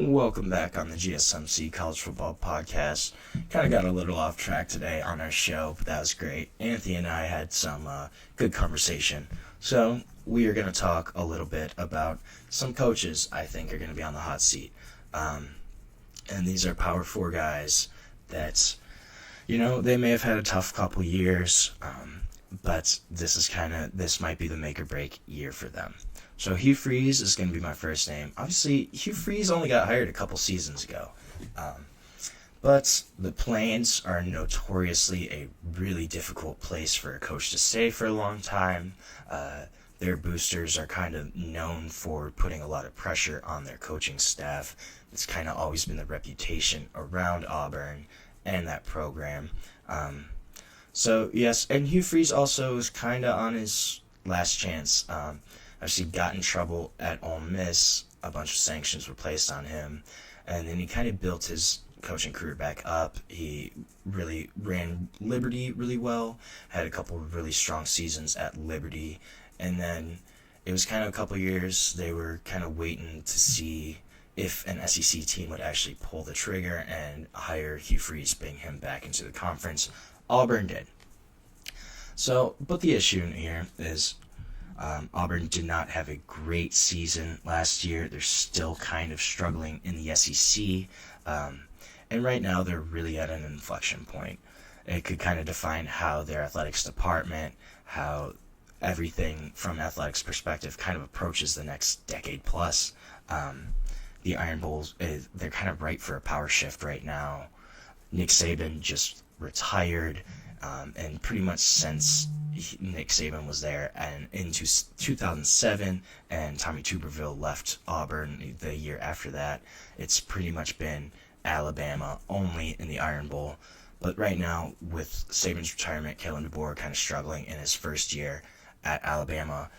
Welcome back on the GSMC College Football Podcast. Kind of got a little off track today on our show, but that was great. Anthony and I had some good conversation. So we are going to talk a little bit about some coaches I think are going to be on the hot seat. And these are Power 4 guys that, they may have had a tough couple years, but this might be the make or break year for them. So Hugh Freeze is going to be my first name. Obviously, Hugh Freeze only got hired a couple seasons ago. But the Plains are notoriously a really difficult place for a coach to stay for a long time. Their boosters are kind of known for putting a lot of pressure on their coaching staff. It's kind of always been the reputation around Auburn and that program. So, yes, and Hugh Freeze also is kind of on his last chance. Actually got in trouble at Ole Miss. A bunch of sanctions were placed on him. And then he kind of built his coaching career back up. He really ran Liberty really well. Had a couple of really strong seasons at Liberty. And then it was kind of a couple of years. They were kind of waiting to see if an SEC team would actually pull the trigger and hire Hugh Freeze, bring him back into the conference. Auburn did. So, but the issue here is Auburn did not have a great season last year. They're still kind of struggling in the SEC. And right now they're really at an inflection point. It could kind of define how their athletics department, how everything from an athletics perspective kind of approaches the next decade plus. The Iron Bulls, they're kind of ripe for a power shift right now. Nick Saban just retired. And pretty much since Nick Saban was there and into 2007 and Tommy Tuberville left Auburn the year after that, it's pretty much been Alabama only in the Iron Bowl. But right now, with Saban's retirement, Kalen DeBoer kind of struggling in his first year at Alabama,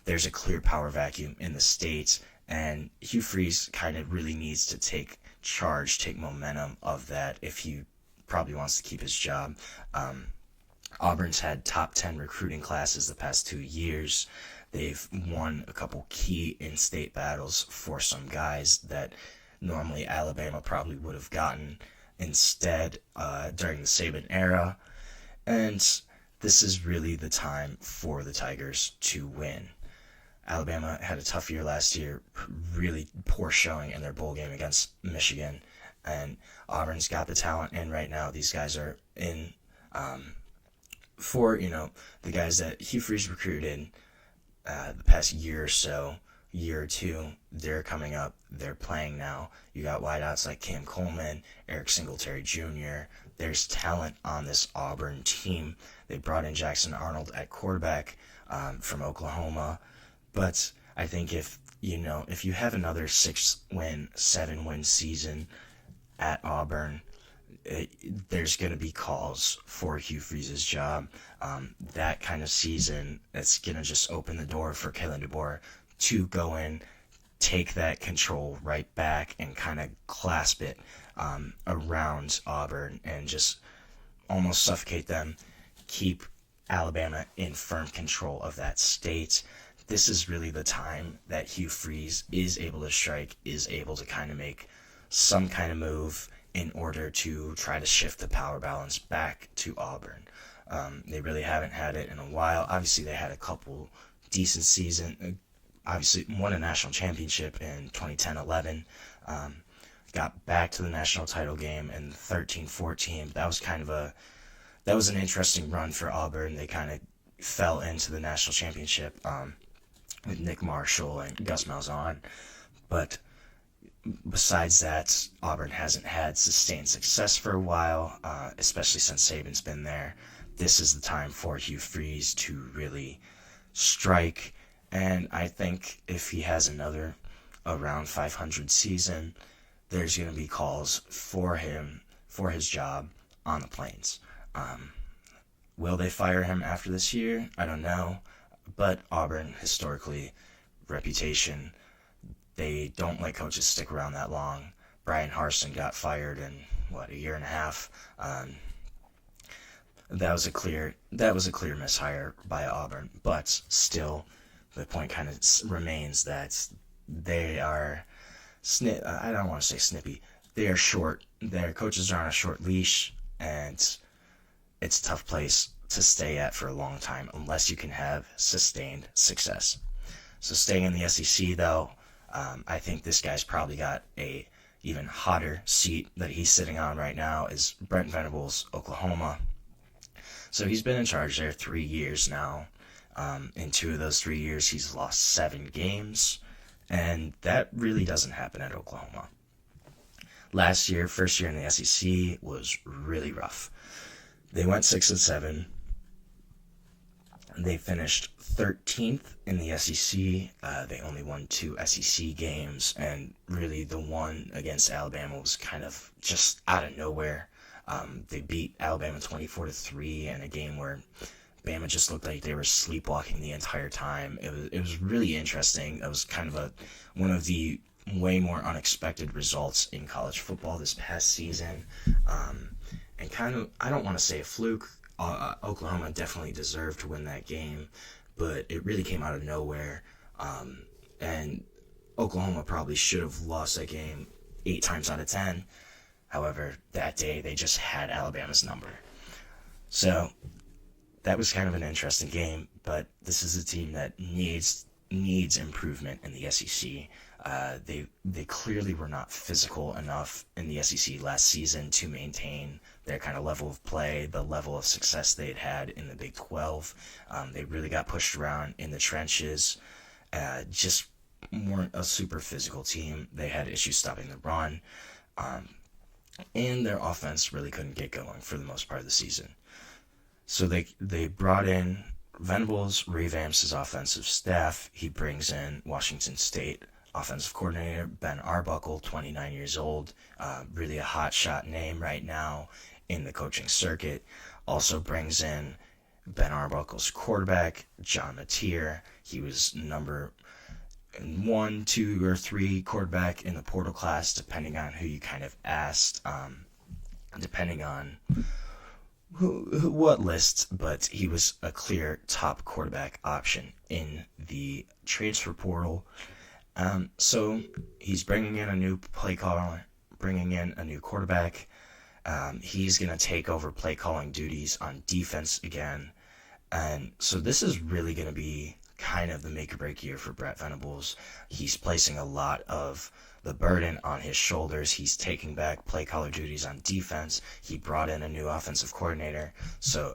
there's a clear power vacuum in the state, and Hugh Freeze kind of really needs to take charge, take momentum of that if he probably wants to keep his job. Auburn's had top 10 recruiting classes the past 2 years. They've won a couple key in-state battles for some guys that normally Alabama probably would have gotten instead during the Saban era. And this is really the time for the Tigers to win. Alabama had a tough year last year, really poor showing in their bowl game against Michigan. And Auburn's got the talent in right now. These guys are in for, the guys that Hugh Freeze recruited the past year or two, they're coming up. They're playing now. You got wideouts like Cam Coleman, Eric Singletary Jr. There's talent on this Auburn team. They brought in Jackson Arnold at quarterback from Oklahoma. But I think if you have another 6-win, 7-win season at Auburn, there's going to be calls for Hugh Freeze's job. That kind of season, it's going to just open the door for Kalen DeBoer to go in, take that control right back, and kind of clasp it around Auburn and just almost suffocate them, keep Alabama in firm control of that state. This is really the time that Hugh Freeze is able to strike, is able to kind of make some kind of move in order to try to shift the power balance back to Auburn. They really haven't had it in a while. Obviously, they had a couple decent seasons. Obviously, won a national championship in 2010-11. Got back to the national title game in 13-14. That was an interesting run for Auburn. They kind of fell into the national championship with Nick Marshall and Gus Malzahn. But besides that, Auburn hasn't had sustained success for a while, especially since Saban's been there. This is the time for Hugh Freeze to really strike, and I think if he has another around 500 season, there's going to be calls for him, for his job on the Plains. Will they fire him after this year? I don't know, but Auburn, historically, reputation, they don't let coaches stick around that long. Brian Harsin got fired in, a year and a half. That was a clear mishire by Auburn, but still, the point kind of remains that they are I don't want to say snippy. They are short. Their coaches are on a short leash, and it's a tough place to stay at for a long time unless you can have sustained success. So staying in the SEC, though, I think this guy's probably got a even hotter seat that he's sitting on right now is Brent Venables, Oklahoma. So he's been in charge there 3 years now. In 2 of those 3 years, he's lost 7 games, and that really doesn't happen at Oklahoma. Last year, first year in the SEC, was really rough. They went 6-7. They finished 13th in the SEC. They only won 2 SEC games, and really the one against Alabama was kind of just out of nowhere. They beat Alabama 24-3 in a game where Bama just looked like they were sleepwalking the entire time. It was really interesting. It was kind of one of the way more unexpected results in college football this past season, and kind of, I don't want to say a fluke. Oklahoma definitely deserved to win that game, but it really came out of nowhere, and Oklahoma probably should have lost that game 8 times out of 10. However, that day they just had Alabama's number. So that was kind of an interesting game, but this is a team that needs improvement in the SEC. They clearly were not physical enough in the SEC last season to maintain their kind of level of play, the level of success they'd had in the Big 12. They really got pushed around in the trenches, just weren't a super physical team. They had issues stopping the run, and their offense really couldn't get going for the most part of the season. So they brought in Venables, revamps his offensive staff. He brings in Washington State offensive coordinator Ben Arbuckle, 29 years old, really a hotshot name right now in the coaching circuit. Also brings in Ben Arbuckle's quarterback, John Mateer. He was number 1, 2, or 3 quarterback in the portal class, depending on who you kind of asked, depending on what list, but he was a clear top quarterback option in the transfer portal. So he's bringing in a new play caller, bringing in a new quarterback. He's going to take over play calling duties on defense again. And so this is really going to be kind of the make or break year for Brent Venables. He's placing a lot of the burden on his shoulders. He's taking back play caller duties on defense. He brought in a new offensive coordinator,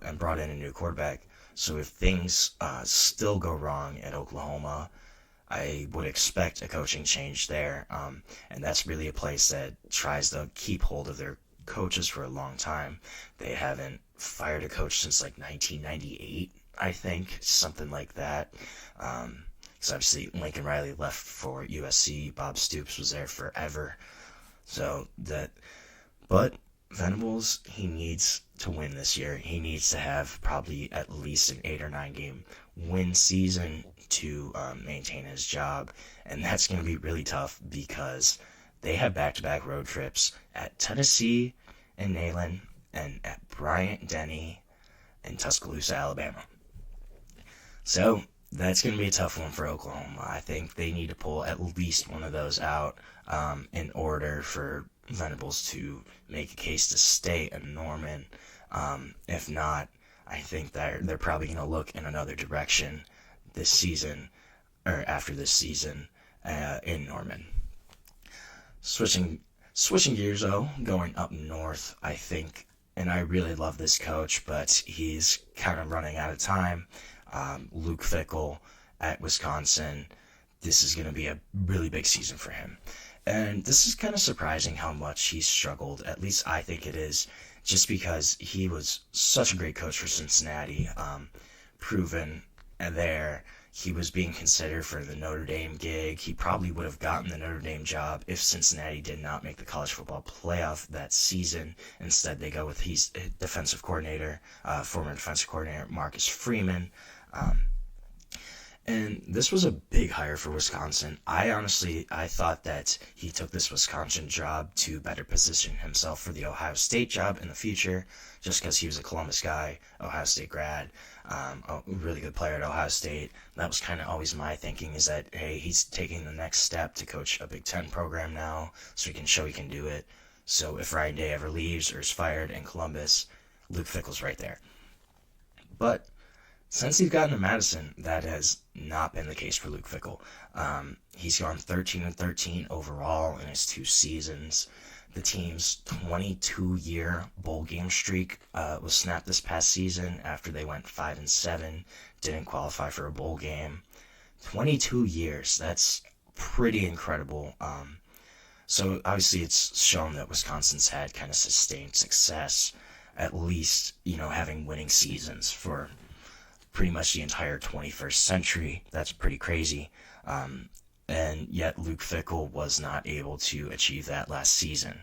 and brought in a new quarterback. So if things still go wrong at Oklahoma, I would expect a coaching change there. And that's really a place that tries to keep hold of their coaches for a long time. They haven't fired a coach since like 1998, I think, something like that. Because obviously Lincoln Riley left for USC. Bob Stoops was there forever. But Venables, he needs to win this year. He needs to have probably at least an 8 or 9 game win season to maintain his job. And that's going to be really tough because they have back-to-back road trips at Tennessee and Neyland and at Bryant-Denny and Tuscaloosa, Alabama. So that's going to be a tough one for Oklahoma. I think they need to pull at least one of those out in order for Venables to make a case to stay at Norman. If not, I think they're probably going to look in another direction this season, or after this season, in Norman. Switching gears, though, going up north, I think, and I really love this coach, but he's kind of running out of time. Luke Fickell at Wisconsin, this is going to be a really big season for him. And this is kind of surprising how much he's struggled, at least I think it is, just because he was such a great coach for Cincinnati, proven there. He was being considered for the Notre Dame gig. He probably would have gotten the Notre Dame job if Cincinnati did not make the college football playoff that season. Instead, they go with his defensive coordinator, former defensive coordinator Marcus Freeman. And this was a big hire for Wisconsin. I thought that he took this Wisconsin job to better position himself for the Ohio State job in the future, just because he was a Columbus guy, Ohio State grad, a really good player at Ohio State. That was kind of always my thinking, is that, hey, he's taking the next step to coach a Big Ten program now, so he can show he can do it. So if Ryan Day ever leaves or is fired in Columbus, Luke Fickell's right there. But since he's gotten to Madison, that has not been the case for Luke Fickell. He's gone 13-13 overall in his 2 seasons. The team's 22-year bowl game streak was snapped this past season after they went 5-7, didn't qualify for a bowl game. 22 years, that's pretty incredible. So obviously it's shown that Wisconsin's had kind of sustained success, at least, having winning seasons for pretty much the entire 21st century. That's pretty crazy. And yet Luke Fickell was not able to achieve that last season.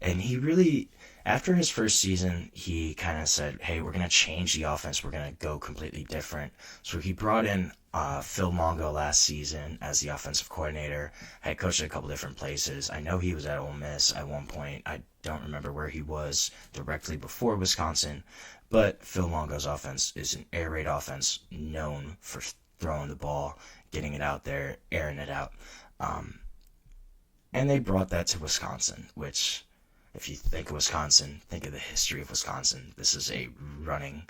And he really, after his first season, he kind of said, hey, we're going to change the offense. We're going to go completely different. So he brought in Phil Longo last season as the offensive coordinator. Had coached at a couple different places. I know he was at Ole Miss at one point. I don't remember where he was directly before Wisconsin. But Phil Longo's offense is an air raid offense known for throwing the ball, getting it out there, airing it out. And they brought that to Wisconsin, which, if you think of Wisconsin, think of the history of Wisconsin. This is a running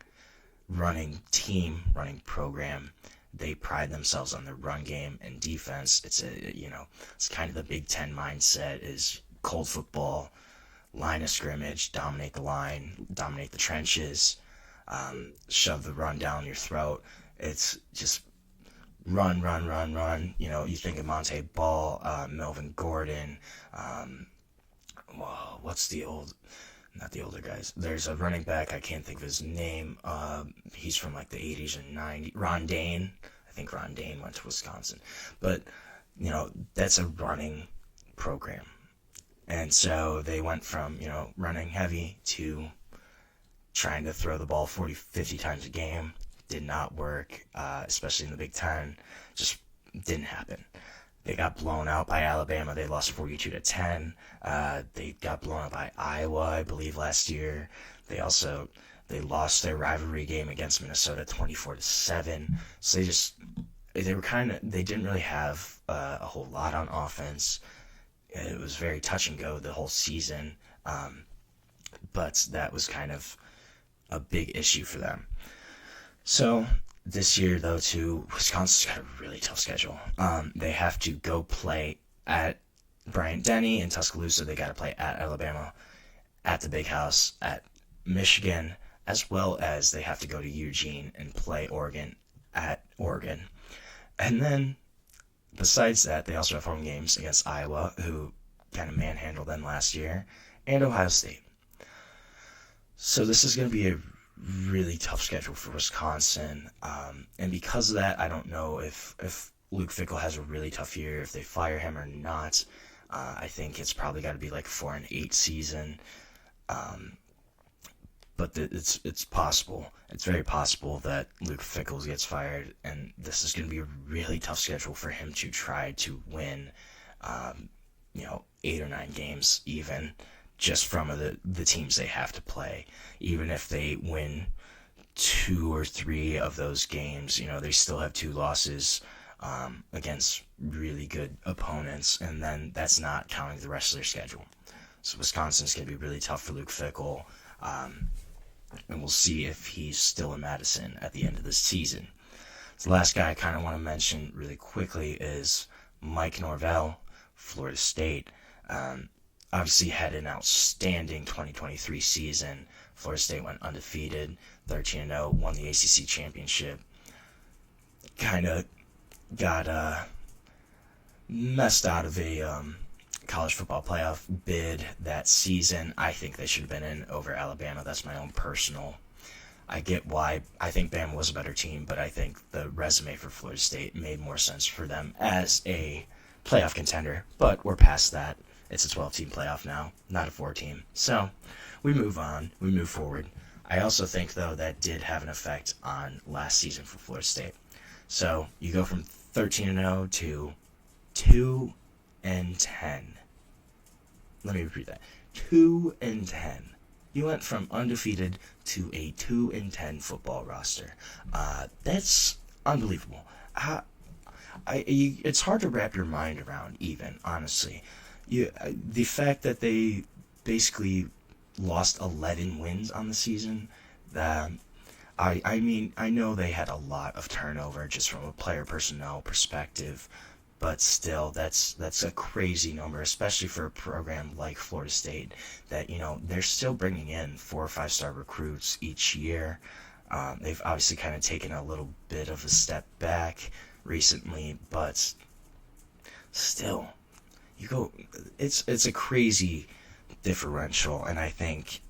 team, running program. They pride themselves on their run game and defense. It's it's kind of the Big Ten mindset, is cold football, line of scrimmage, dominate the line, dominate the trenches, shove the run down your throat. It's just run. You think of Monte Ball, Melvin Gordon, not the older guys. There's a running back, I can't think of his name. He's from like the 80s and 90s. Ron Dane. I think Ron Dane went to Wisconsin. But, that's a running program. And so they went from, running heavy to trying to throw the ball 40, 50 times a game. Did not work, especially in the Big Ten. Just didn't happen. They got blown out by Alabama. They lost 42-10. They got blown out by Iowa, I believe, last year. They lost their rivalry game against Minnesota 24-7. So they didn't really have a whole lot on offense. It was very touch and go the whole season. But that was kind of a big issue for them. So this year, though, too, Wisconsin's got a really tough schedule. They have to go play at Bryant-Denny in Tuscaloosa. They got to play at Alabama, at the Big House, at Michigan, as well as they have to go to Eugene and play Oregon at Oregon. And then, besides that, they also have home games against Iowa, who kind of manhandled them last year, and Ohio State. So this is going to be a really tough schedule for Wisconsin, and because of that, I don't know if Luke Fickell has a really tough year, if they fire him or not. I think it's probably got to be like 4-8 season, but it's possible. It's very possible that Luke Fickell gets fired, and this is going to be a really tough schedule for him to try to win, 8 or 9 games even, just from the teams they have to play. Even if they win 2 or 3 of those games, they still have 2 losses against really good opponents, and then that's not counting the rest of their schedule. So Wisconsin's going to be really tough for Luke Fickell, and we'll see if he's still in Madison at the end of this season. So the last guy I kind of want to mention really quickly is Mike Norvell, Florida State. Obviously had an outstanding 2023 season. Florida State went undefeated, 13-0, won the ACC championship. Kind of got messed out of a college football playoff bid that season. I think they should have been in over Alabama. That's my own personal. I get why. I think Bama was a better team, but I think the resume for Florida State made more sense for them as a playoff contender. But we're past that. It's a 12-team playoff now, not a 4-team. So we move on. We move forward. I also think, though, that did have an effect on last season for Florida State. So you go from 13-0 to 2-10. Let me repeat that. 2-10. You went from undefeated to a 2-10 football roster. That's unbelievable. It's hard to wrap your mind around, even, honestly. The fact that they basically lost 11 wins on the season, I mean, I know they had a lot of turnover just from a player personnel perspective, but still, that's a crazy number, especially for a program like Florida State that, they're still bringing in 4 or 5-star recruits each year. They've obviously kind of taken a little bit of a step back recently, but still, it's a crazy differential, and I think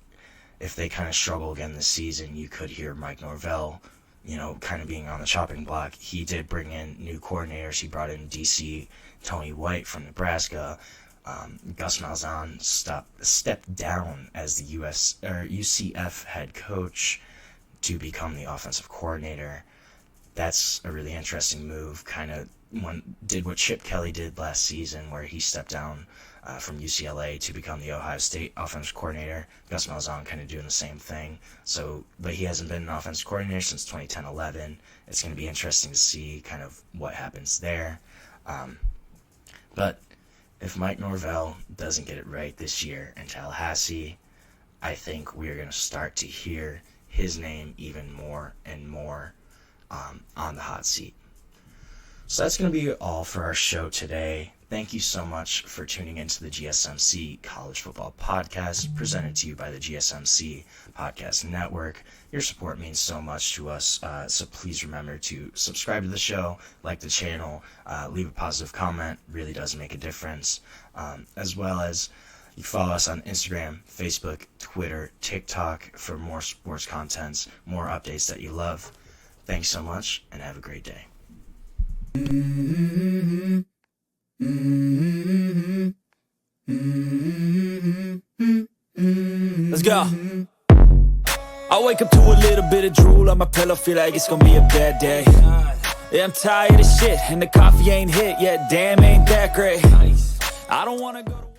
if they kind of struggle again this season, you could hear Mike Norvell, kind of being on the chopping block. He did bring in new coordinators. He brought in DC Tony White from Nebraska. Gus Malzahn stepped down as the UCF head coach to become the offensive coordinator. That's a really interesting move. Kind of did what Chip Kelly did last season, where he stepped down from UCLA to become the Ohio State offensive coordinator. Gus Malzahn kind of doing the same thing. But he hasn't been an offensive coordinator since 2010-11. It's going to be interesting to see kind of what happens there. But if Mike Norvell doesn't get it right this year in Tallahassee, I think we're going to start to hear his name even more and more on the hot seat. So that's going to be all for our show today. Thank you so much for tuning into the GSMC College Football Podcast, presented to you by the GSMC Podcast Network. Your support means so much to us, so please remember to subscribe to the show, like the channel, leave a positive comment. Really does make a difference. As well as you follow us on Instagram, Facebook, Twitter, TikTok for more sports contents, more updates that you love. Thanks so much, and have a great day. Let's go. I wake up to a little bit of drool on my pillow, feel like it's gonna be a bad day. Yeah, I'm tired of shit, and the coffee ain't hit yet, damn, ain't that great. I don't wanna go to